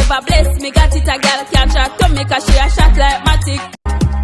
never bless me. Got it a girl catch her to make her she a shot like Matic.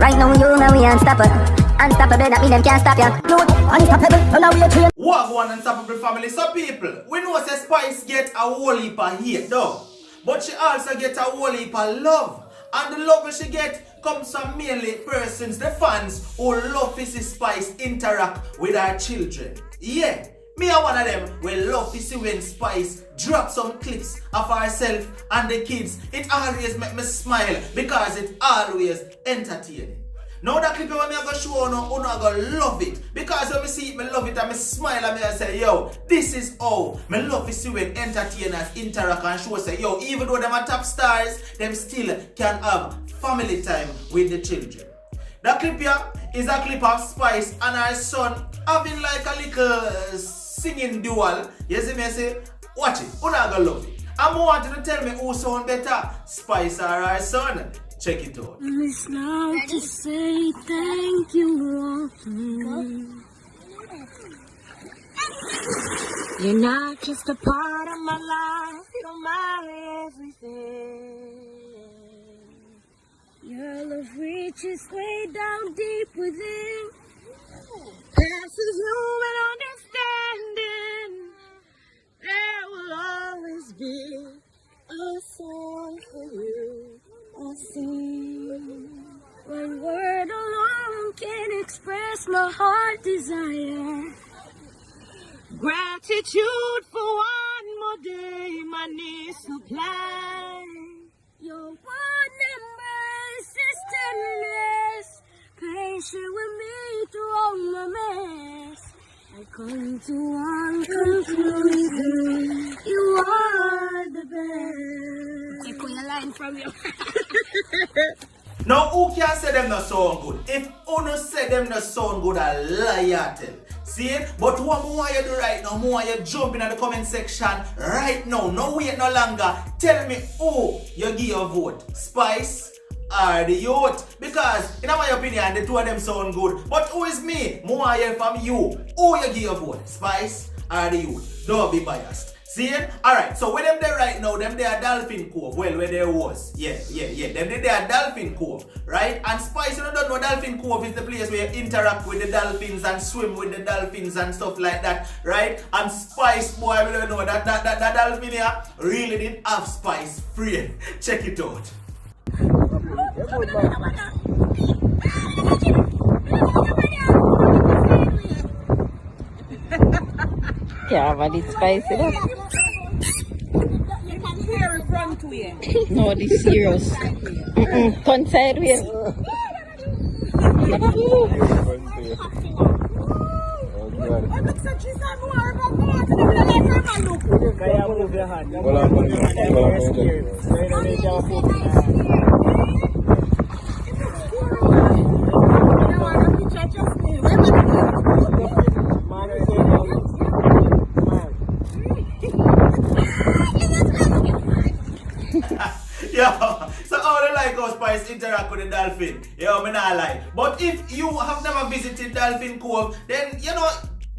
Right now you and we unstoppable. Unstoppable, that mean them can't stop ya. You unstoppable, so now we are trained. What go on Unstoppable family? So people, we know say Spice get a whole heap of hate though. But she also get a whole heap of love. And the love she get comes from mainly persons, the fans who love to see Spice interact with her children. Yeah, me are one of them will love to see when Spice drop some clips of herself and the kids. It always make me smile because it always entertaining. Now that clip when I go show you, I go love it. Because when I see it, I love it and I smile and I say, yo, this is how I love to see when entertainers interact and show say, yo, even though them are top stars, them still can have family time with the children. That clip here is a clip of Spice and her son having like a little singing duel. You see me say, watch it, I go love it. I'm wanting to tell me who sound better, Spice or her son. Check it out. It's now to say thank you, Dolphins. You're not just a part of my life, you're my everything. Your love reaches way down deep within, passes human understanding. There will always be a song for you. I sing. One word alone can express my heart desire. Gratitude for one more day my needs supply. Your word number is tenderness, patient with me through all my mess. I come to one conclusion, you are the best. I pull a line from you. Now who can say them not sound good? If Uno say them not sound good, I lie tell. See? But what more you do right now, more you jump in the comment section right now. No wait no longer. Tell me who you give your vote. Spice or the youth? Because in my opinion, the two of them sound good. But who is me? More hear from you. Who you give your vote? Spice or the youth? Don't be biased. See? Alright, so where them there right now, them they are Dolphin Cove. Well, where there was. Yeah. Them they are Dolphin Cove. Right? And Spice, you don't know Dolphin Cove is the place where you interact with the dolphins and swim with the dolphins and stuff like that. Right? And Spice, boy, we don't know that dolphin here really did have Spice free. Check it out. Yeah, but it's spicy enough. You can hear it from to you. No, this serious. Turn sideways. Yo, so how do like how Spice interact with the dolphin? Yo, me not lie. But if you have never visited Dolphin Cove, then you know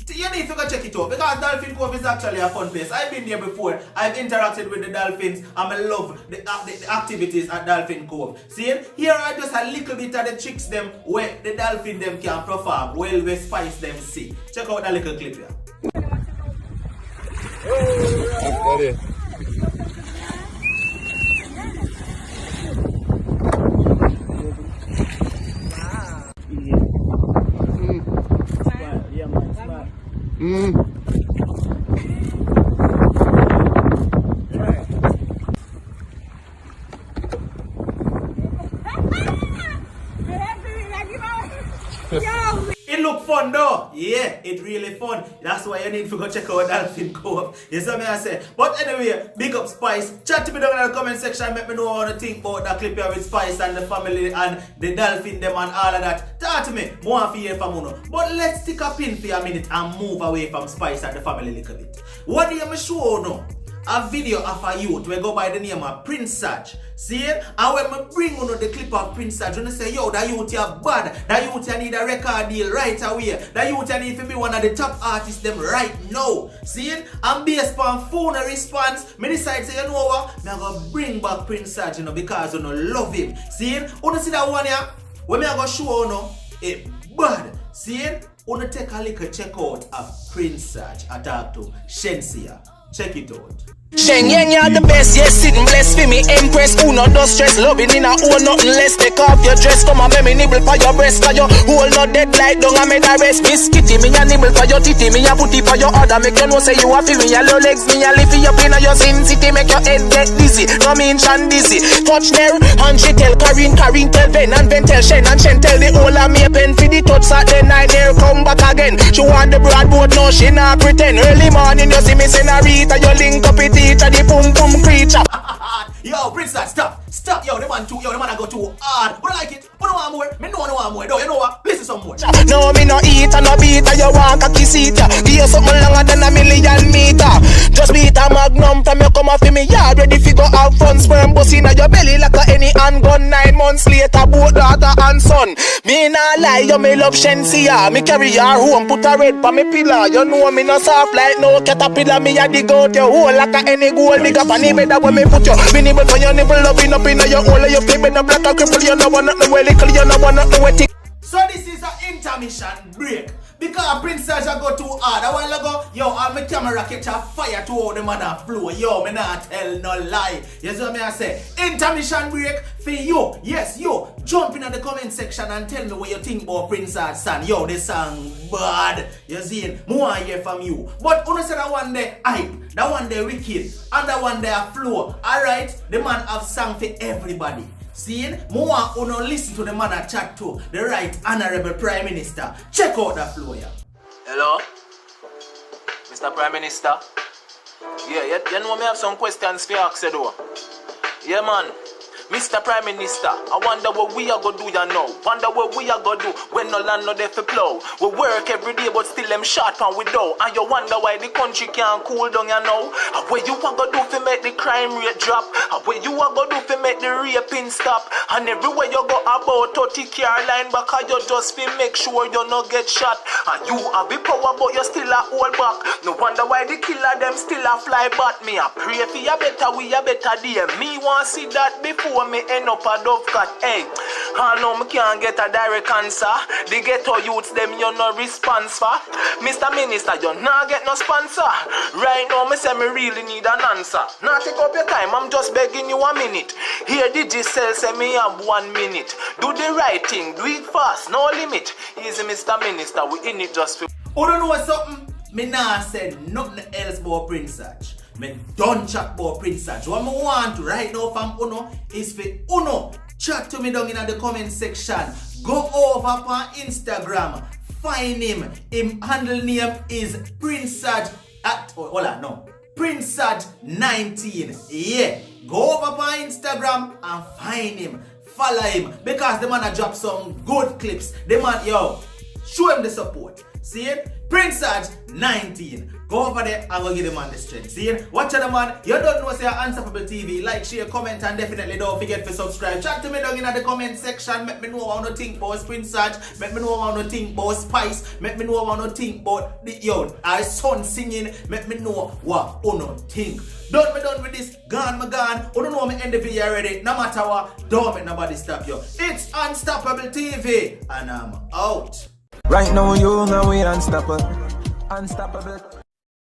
you need to go check it out because Dolphin Cove is actually a fun place. I've been there before. I've interacted with the dolphins and I love the activities at Dolphin Cove. See, here are just a little bit of the tricks them where the dolphin them can perform while we Spice them see. Check out that little clip here. It look fun though. Yeah, it really fun. That's why you need to go check out Dolphin Cove. You see me I say. But anyway, big up Spice. Chat to me down in the comment section. Make me know what you think about that clip here with Spice and the family and the dolphin them and all of that. Talk to me. More for you from Uno. But let's stick a pin for a minute and move away from Spice and the family a little bit. What do you show now? a video of a youth we go by the name of Prince SAJ. See? And when we bring on the clip of Prince SAJ, you say, yo, that youth are bad. That youth need a record deal right away. That youth need to be one of the top artists them right now. See? And based on phone response, me decide say, you know what? Me go bring back Prince SAJ, you know, because you know love him. See? You see that one here? When me go show you know, it bad. See? Wanna take a look check out of Prince SAJ. I talk to Shensia. Check it out. Sheng Yang, you're the best, yes, sitting blessed for me, impress. Who no does stress, loving in a hole, nothing less. Take off your dress, come and make me nibble for your breast. For your whole not dead like dung, I made a rest. Miss Kitty, me a nibble for your titty, me a put it for your other. Make you know say you a feel me, your low legs, me a lift you up in your sin city. Make your head get dizzy, no mean Chan dizzy. Touch there, and she tell Karin tell Ben, and Ben tell Shen, and Shen tell the whole of me a pen. For the touch Saturday night, there come back again. She want the broad boat, no she not pretend. Early morning you see me senorita, you link up with teacher, the pum pum creature. Yo, Prince SAJ, stop. Yo, the man I go too hard. But I like it. But I want more. Me no want more. Though, you know what? Listen some more. No, me no eat and no beat, and you want a kiss it. Give you something longer than a million meter. Just beat a magnum from you come off in me yard. Ready fi go have fun. Sperm bust in your belly like a any handgun. 9 months later, both daughter and son. Me nah lie, you me love Shensia. Me carry her home, put a red pa me pillar. You know me no soft like no caterpillar. Me a dig out your hole like a any gold digger. Pan me that when me put you. Me nibble for your nibble, loving up in your hole. You flip in the black and cripple. You know one not the way little. You know one not the way tick. So this is an intermission break. Because Prince SAJ go too hard. A while ago, yo, all my camera catch a fire to all the man a flow. Yo, me not tell no lie. You see what me I say? Intermission break for you. Yes, you. Jump in the comment section and tell me what you think about Prince SAJ son. Yo, this song bad. You see? More I hear from you. But you say that one day hype, that one day wicked, and that one day a flow. Alright? The man have song for everybody. See, more uno listen to the man I chat to, the right honorable Prime Minister. Check out that flow here. Hello, Mr. Prime Minister. Yeah, you know me have some questions for you ask you though. Yeah, man. Mr. Prime Minister, I wonder what we are gonna do, you know. Wonder what we are gonna do when no land no there for plow. We work every day, but still them short and we do. And you wonder why the country can't cool down, you know. And what you are gonna do to make the crime rate drop? And what you are gonna do to make the raping stop? And everywhere you go about 30 car line back, you just feel make sure you no get shot. And you have the power, but you still a hold back. No wonder why the killer them still a fly back. Me I pray for you better, we a better day. Me want see that before me end up a dove cat. Hey, I know me can't get a direct answer. The ghetto youths them you no response for. Mr. Minister, you not get no sponsor. Right now me say me really need an answer. Now take up your time, I'm just begging you a minute. Here Digicel say me have 1 minute. Do the right thing, do it fast, no limit. Easy Mr. Minister, we in it just for. Oh, don't know something? Me nah say nothing else about Prince SAJ. Me don't chat about Prince SAJ. What I want to right now from Uno is for Uno. Chat to me down in the comment section. Go over on Instagram. Find him. Him handle name is Prince SAJ at Prince SAJ 19. Yeah. Go over on Instagram and find him. Follow him. Because the man a drop some good clips. The man, yo, show him the support. See it? Prince SAJ 19. Go over there and go give the man the strength. See it? Watch the man. You don't know say Unstoppable TV. Like, share, comment, and definitely don't forget to subscribe. Chat to me down in the comment section. Make me know how to think about Prince SAJ. Make me know how to think about Spice. Make me know how to think about the our son singing. Make me know what Uno think. Don't be done with this. Gone, my gone. You don't know me end the video already. No matter what, don't make nobody stop you. It's Unstoppable TV, and I'm out. Right now you know we unstoppable. Unstoppable.